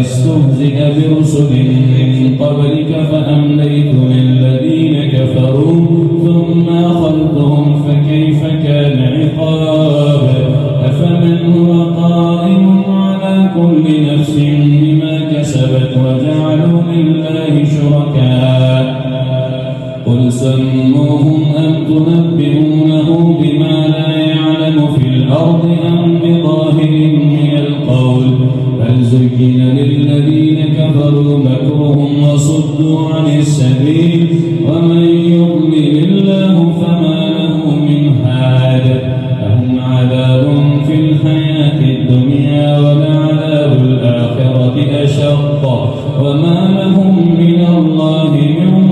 استهزئ برسل من قبلك فأمليت للذين كفروا ثم أخذتهم فكيف كان عقاب أفمن هو قائم على كل نفس بما كسبت وجعلوا لله شركاء قل سموهم أم تنبئونه بما لا يعلم في الأرض أم بظاهر من القول بل زين للذين كفروا مكرهم وصدوا عن السبيل ومن يضلل الله فما له من هاد لهم عذاب في الحياة الدنيا ولعذاب الآخرة أشق وما لهم من الله من